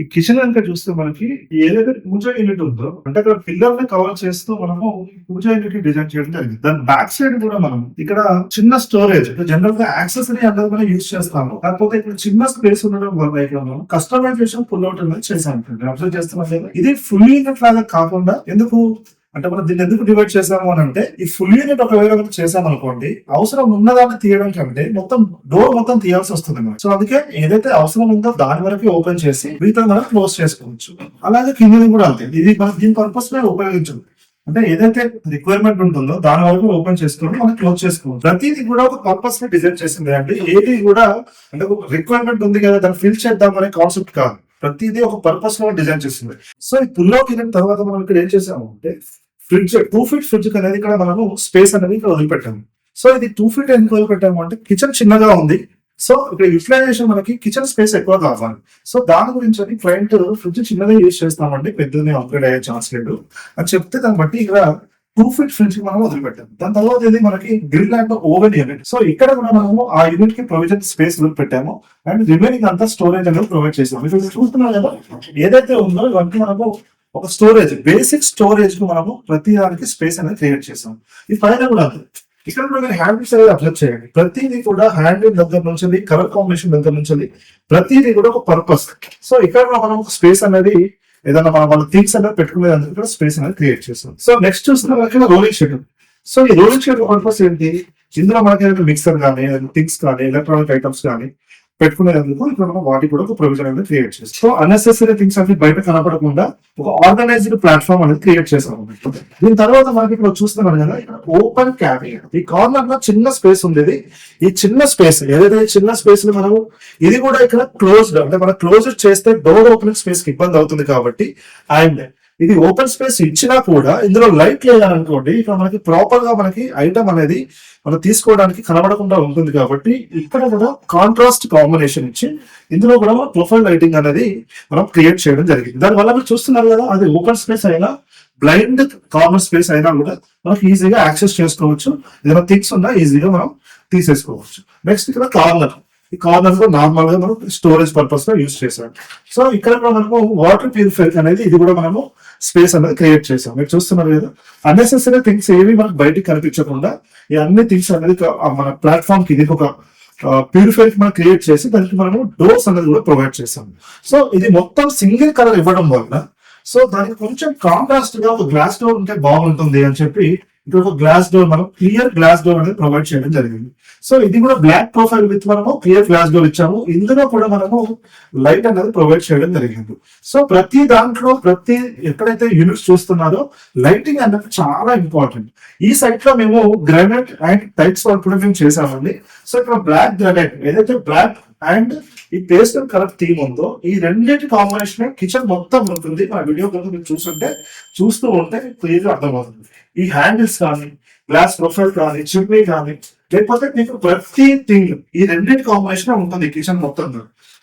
ఈ కిచెన్ కనుక చూస్తే మనకి ఏదైతే పూజ యూనిట్ ఉందో అంటే అక్కడ పిల్లర్ ని కవర్ చేస్తూ మనము పూజ యూనిట్ డిజైన్ చేయడం జరిగింది. దాని బ్యాక్ సైడ్ కూడా మనం ఇక్కడ చిన్న స్టోరేజ్ జనరల్ గా యాక్సెసరీ అనేది మనం యూజ్ చేస్తాము. కాకపోతే ఇక్కడ చిన్న స్పేస్ ఉండడం వల్ల ఇక్కడ మనం కస్టమైజేషన్ పుల్ అవుట్ అనేది చేసాం. అబ్జర్వ్ చేస్తున్నాం. ఇది ఫుల్ యూనిట్ లాగా కాకుండా ఎందుకు అంటే మనం దీన్ని ఎందుకు డివైడ్ చేసాము అని అంటే ఈ ఫుల్ యూనిట్ ఒకవేళ మనం చేసామనుకోండి అవసరం ఉన్నదాన్ని తీయడం కంటే మొత్తం డోర్ మొత్తం తీయాల్సి వస్తుంది మనం. సో అందుకే ఏదైతే అవసరం ఉందో దాని వరకు ఓపెన్ చేసి మిగతా మనం క్లోజ్ చేసుకోవచ్చు. అలాగే కింద కూడా అంతే. ఇది మనం దీని పర్పస్ మీద ఉపయోగించదు. అంటే ఏదైతే రిక్వైర్మెంట్ ఉంటుందో దాని వరకు ఓపెన్ చేసుకొని మనం క్లోజ్ చేసుకోవచ్చు. ప్రతిదీ కూడా ఒక పర్పస్ ని డిజైన్ చేసింది అంటే ఏది కూడా అంటే ఒక రిక్వైర్మెంట్ ఉంది కదా దాన్ని ఫిల్ చేద్దాం అనే కాన్సెప్ట్ కాదు. ప్రతిదీ ఒక పర్పస్ లో డిజైన్ చేసింది. సో ఈ పుల్ అవుట్ యూనిట్ తర్వాత మనం ఇక్కడ ఏం చేసాము అంటే ఫ్రిడ్జ్ 2 feet ఫ్రిడ్జ్ అనేది ఇక్కడ మనము స్పేస్ అనేది ఇక్కడ వదిలిపెట్టాము. సో ఇది 2 feet ఎందుకు వదిలిపెట్టాము అంటే కిచెన్ చిన్నగా ఉంది. సో ఇక్కడ యూటిలైజేషన్ మనకి కిచెన్ స్పేస్ ఎక్కువ కావాలి. సో దాని గురించి అని క్లయింట్ ఫ్రిడ్జ్ చిన్నదే యూజ్ చేస్తామండి పెద్దనే అప్గ్రేడ్ అయ్యే ఛాన్స్ లేదు అని చెప్తే దాన్ని బట్టి ఇక్కడ 2 feet ఫ్రిడ్జ్ మనం వదిలిపెట్టాం. దాని తర్వాత ఇది మనకి grill and oven unit. So ఇక్కడ కూడా మనము ఆ యూనిట్ కి ప్రొవిజన్ స్పేస్ పెట్టాము అండ్ రిమైనింగ్ అంతా స్టోరేజ్ అనేది ప్రొవైడ్ చేసాము. ఇప్పుడు చూస్తున్నాం కదా ఏదైతే ఉందో ఇవన్నీ మనము ఒక స్టోరేజ్ బేసిక్ స్టోరేజ్ కు మనము ప్రతి దానికి స్పేస్ అనేది క్రియేట్ చేసాం. ఈ పైన కూడా ఇక్కడ కూడా మీరు హ్యాండిల్స్ అనేది అబ్జర్వ్ చేయండి. ప్రతిదీ కూడా హ్యాండిల్ దగ్గర నుంచి కలర్ కాంబినేషన్ దగ్గర నుంచి ప్రతిదీ కూడా ఒక పర్పస్. సో ఇక్కడ మనం ఒక స్పేస్ అనేది ఏదైనా మన థింగ్స్ అనేది పెట్టుకునేందుకు కూడా స్పేస్ అనేది క్రియేట్ చేస్తాం. సో నెక్స్ట్ చూస్తున్న రోలింగ్ షెడ్. సో ఈ రోలింగ్ షెడ్ పర్పస్ ఏంటి? ఇందులో మనకి మిక్సర్ కానీ థింగ్స్ కానీ ఎలక్ట్రానిక్ ఐటమ్స్ కానీ పెట్టుకునేందుకు ఇక్కడ మనం వాటికి కూడా ఒక ప్రొవిజన్ అనేది క్రియేట్ చేస్తాం. సో అన్నెసెసరీ థింగ్స్ అన్ని బయట కనపడకుండా ఒక ఆర్గనైజ్డ్ ప్లాట్ఫామ్ అనేది క్రియేట్ చేస్తాం. దీని తర్వాత మనకి ఇక్కడ చూస్తున్నాం కదా ఇక్కడ ఓపెన్ క్యాబిన్. ఈ కార్నర్ లో చిన్న స్పేస్ ఉండేది. ఈ చిన్న స్పేస్ ఏదైతే చిన్న స్పేస్ ని మనము ఇది కూడా ఇక్కడ క్లోజ్డ్ అంటే మనం క్లోజ్ చేస్తే డోర్ ఓపెనింగ్ స్పేస్ కి ఇబ్బంది అవుతుంది కాబట్టి అండ్ ఇది ఓపెన్ స్పేస్ ఇచ్చినా కూడా ఇందులో లైట్ లేదని అనుకోండి ఇక్కడ మనకి ప్రాపర్ గా మనకి ఐటమ్ అనేది మనం తీసుకోవడానికి కనబడకుండా ఉంటుంది కాబట్టి ఇక్కడ కూడా కాంట్రాస్ట్ కాంబినేషన్ ఇచ్చి ఇందులో కూడా ప్రొఫైల్ లైటింగ్ అనేది మనం క్రియేట్ చేయడం జరిగింది. దానివల్ల మీరు చూస్తున్నారు కదా అది ఓపెన్ స్పేస్ అయినా బ్లైండ్ కార్నర్ స్పేస్ అయినా కూడా మనకి ఈజీగా యాక్సెస్ చేసుకోవచ్చు. ఏదైనా థింగ్స్ ఉన్నా ఈజీగా మనం తీసేసుకోవచ్చు. నెక్స్ట్ ఇక్కడ కార్నర్. ఈ కార్నర్ లో నార్మల్ గా మనం స్టోరేజ్ పర్పస్ లో యూజ్ చేసాం. సో ఇక్కడ కూడా మనము వాటర్ ప్యూరిఫైర్ అనేది ఇది కూడా మనము స్పేస్ అనేది క్రియేట్ చేసాం. మీరు చూస్తున్నారు కదా అన్నెసెసరీ థింగ్స్ ఏవి మనకు బయటికి కనిపించకుండా ఈ అన్ని థింగ్స్ అనేది మన ప్లాట్ఫామ్ కి ఇది ఒక ప్యూరిఫైర్ మనం క్రియేట్ చేసి దానికి మనము డోర్స్ అనేది కూడా ప్రొవైడ్ చేసాం. సో ఇది మొత్తం సింగిల్ కలర్ ఇవ్వడం వల్ల సో దానికి కొంచెం కాంట్రాస్ట్ గా ఒక గ్లాస్ డోర్ ఉంటే బాగుంటుంది అని చెప్పి ఇక్కడ ఒక గ్లాస్ డోర్ మనం క్లియర్ గ్లాస్ డోర్ అనేది ప్రొవైడ్ చేయడం జరిగింది. సో ఇది కూడా బ్లాక్ ప్రొఫైల్ విత్ మనము క్లియర్ గ్లాస్ డోర్ ఇచ్చాము. ఇందులో కూడా మనము లైట్ అనేది ప్రొవైడ్ చేయడం జరిగింది. సో ప్రతి దాంట్లో ప్రతి ఎక్కడైతే యూనిట్స్ చూస్తున్నారో లైటింగ్ అనేది చాలా ఇంపార్టెంట్. ఈ సైట్ లో మేము గ్రానైట్ అండ్ టైల్స్ వర్క్ కూడా మేము చేసామండి. సో ఇక్కడ బ్లాక్ గ్రానైట్ ఏదైతే బ్లాక్ అండ్ ఈ పేస్టల్ కలర్ థీమ్ ఉందో ఈ రెండింటి కాంబినేషన్ కిచెన్ మొత్తం ఉంటుంది. ఆ వీడియో కనుక మీరు చూస్తూ ఉంటే క్లియర్ గా అర్థమవుతుంది. ఈ హ్యాండిల్స్ కానీ గ్లాస్ ప్రొఫైల్ కానీ చిమ్నీ కానీ లేకపోతే మీకు ప్రతి థింగ్ ఈ రెండింటి కాంబినేషన్ ఉంటుంది కిచెన్ మొత్తం.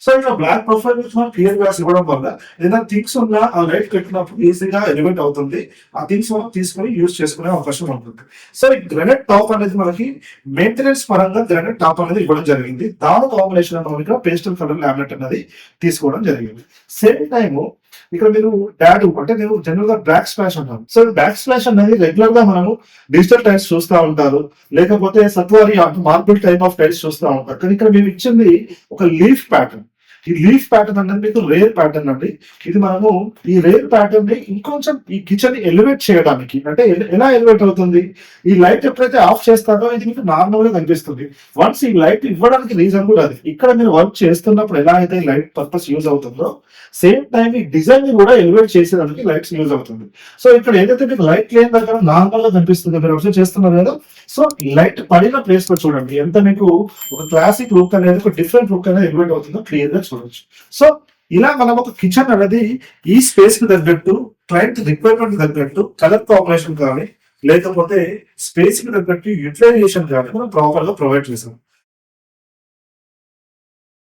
సో ఇక్కడ బ్లాక్ ప్రొఫైల్ మనం క్లియర్ గ్లాస్ ఇవ్వడం వల్ల ఏదైనా థింగ్స్ ఉన్నా ఆ లైట్ పెట్టినప్పుడు ఈజీగా ఎలివేట్ అవుతుంది. ఆ థింగ్స్ మనం తీసుకొని యూజ్ చేసుకునే అవకాశం ఉంటుంది. సో ఈ గ్రానైట్ టాప్ అనేది మనకి మెయింటెనెన్స్ పరంగా గ్రానైట్ టాప్ అనేది ఇవ్వడం జరిగింది. దాని కాంబినేషన్ మనం పేస్టల్ కలర్ లామినేట్ అనేది తీసుకోవడం జరిగింది. సేమ్ టైమ్ ఇక్కడ మీరు డాడు అంటే నేను జనరల్ గా బ్యాక్ స్ప్లాష్ అంటాను. సో బ్యాక్ స్ప్లాష్ అనేది రెగ్యులర్ గా మనము డిజిటల్ టైల్స్ చూస్తూ ఉంటారు, లేకపోతే సత్వారి మార్బుల్ టైప్ ఆఫ్ టైల్స్ చూస్తూ ఉంటారు. కానీ ఇక్కడ మేము ఇచ్చింది ఒక లీఫ్ ప్యాటర్న్. ఈ లీఫ్ ప్యాటర్న్ అనేది మీకు రేర్ ప్యాటర్న్ అండి. ఇది మనము ఈ రేర్ ప్యాటర్న్ ని ఇంకొంచెం ఈ కిచెన్ ఎలివేట్ చేయడానికి అంటే ఎలా ఎలివేట్ అవుతుంది ఈ లైట్ ఎప్పుడైతే ఆఫ్ చేస్తారో ఇది మీకు నార్మల్ గా కనిపిస్తుంది. వన్స్ ఈ లైట్ ఇవ్వడానికి రీజన్ కూడా అది. ఇక్కడ మీరు వర్క్ చేస్తున్నప్పుడు ఎలా అయితే లైట్ పర్పస్ యూజ్ అవుతుందో సేమ్ టైం ఈ డిజైన్ ని కూడా ఎలివేట్ చేసేదానికి లైట్స్ యూజ్ అవుతుంది. సో ఇక్కడ ఏదైతే మీకు లైట్ లేని దగ్గర నార్మల్ గా కనిపిస్తుంది మీరు అబ్జర్వ్ చేస్తున్నారు కదా. సో ఈ లైట్ పడిన ప్లేస్ లో చూడండి ఎంత మీకు ఒక క్లాసిక్ లుక్ అనేది ఒక డిఫరెంట్ లుక్ అనేది ఎలివేట్ అవుతుందో క్లియర్ గా చూడొచ్చు. సో ఇలా మనం ఒక కిచెన్ అనేది ఈ స్పేస్ కి తగ్గట్టు క్లయింట్ రిక్వైర్మెంట్ తగ్గట్టు కలర్ కాంబినేషన్ కానీ లేకపోతే స్పేస్ కి తగ్గట్టు యూటిలైజేషన్ కానీ మనం ప్రాపర్ గా ప్రొవైడ్ చేసాం.